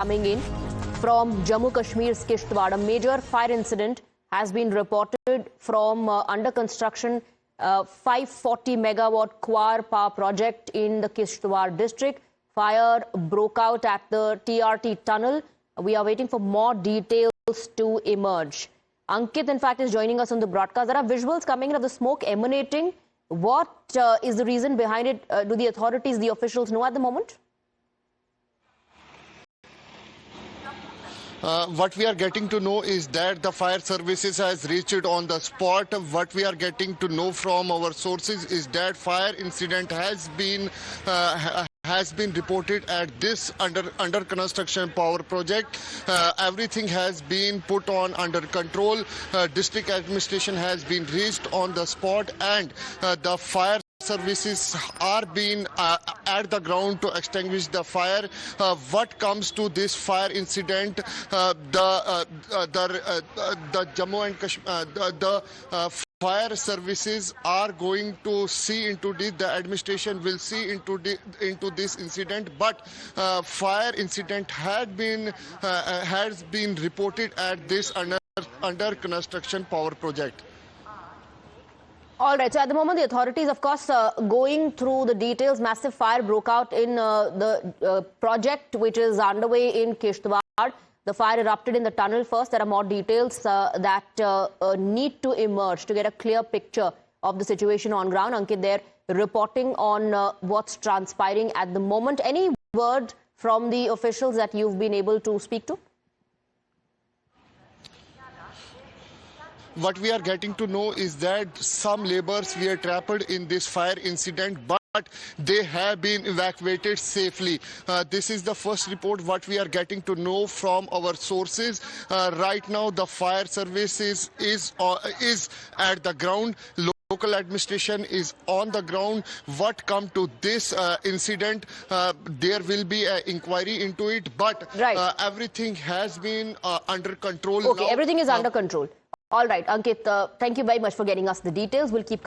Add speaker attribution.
Speaker 1: coming in from Jammu Kashmir's Kishtwar. A major fire incident has been reported from under construction 540 megawatt Kwar power project in the Kishtwar district. Fire broke out at the TRT tunnel. We are waiting for more details to emerge. Ankit, in fact, is joining us on the broadcast. There are visuals coming in of the smoke emanating. What is the reason behind it? Do the authorities, the officials know at the moment?
Speaker 2: What we are getting to know is that the fire services has reached on the spot. What we are getting to know from our sources is that fire incident has been reported at this under construction power project. Everything has been put on under control. District administration has been reached on the spot, and the fire services are being at the ground to extinguish the fire. What comes to this fire incident, the Jammu and Kashmir, fire services are going to see into this. The administration will see into this incident, but fire incident has been reported at this under construction power project.
Speaker 1: All right. So at the moment, the authorities, of course, going through the details. Massive fire broke out in the project which is underway in Kishtwar. The fire erupted in the tunnel first. There are more details that need to emerge to get a clear picture of the situation on ground. Ankit there reporting on what's transpiring at the moment. Any word from the officials that you've been able to speak to?
Speaker 2: What we are getting to know is that some laborers were trapped in this fire incident, but they have been evacuated safely. This is the first report what we are getting to know from our sources. Right now, the fire service is at the ground. Local administration is on the ground. What come to this incident, there will be an inquiry into it, but everything has been under control.
Speaker 1: Okay, now everything is under control. All right, Ankit, thank you very much for getting us the details. We'll keep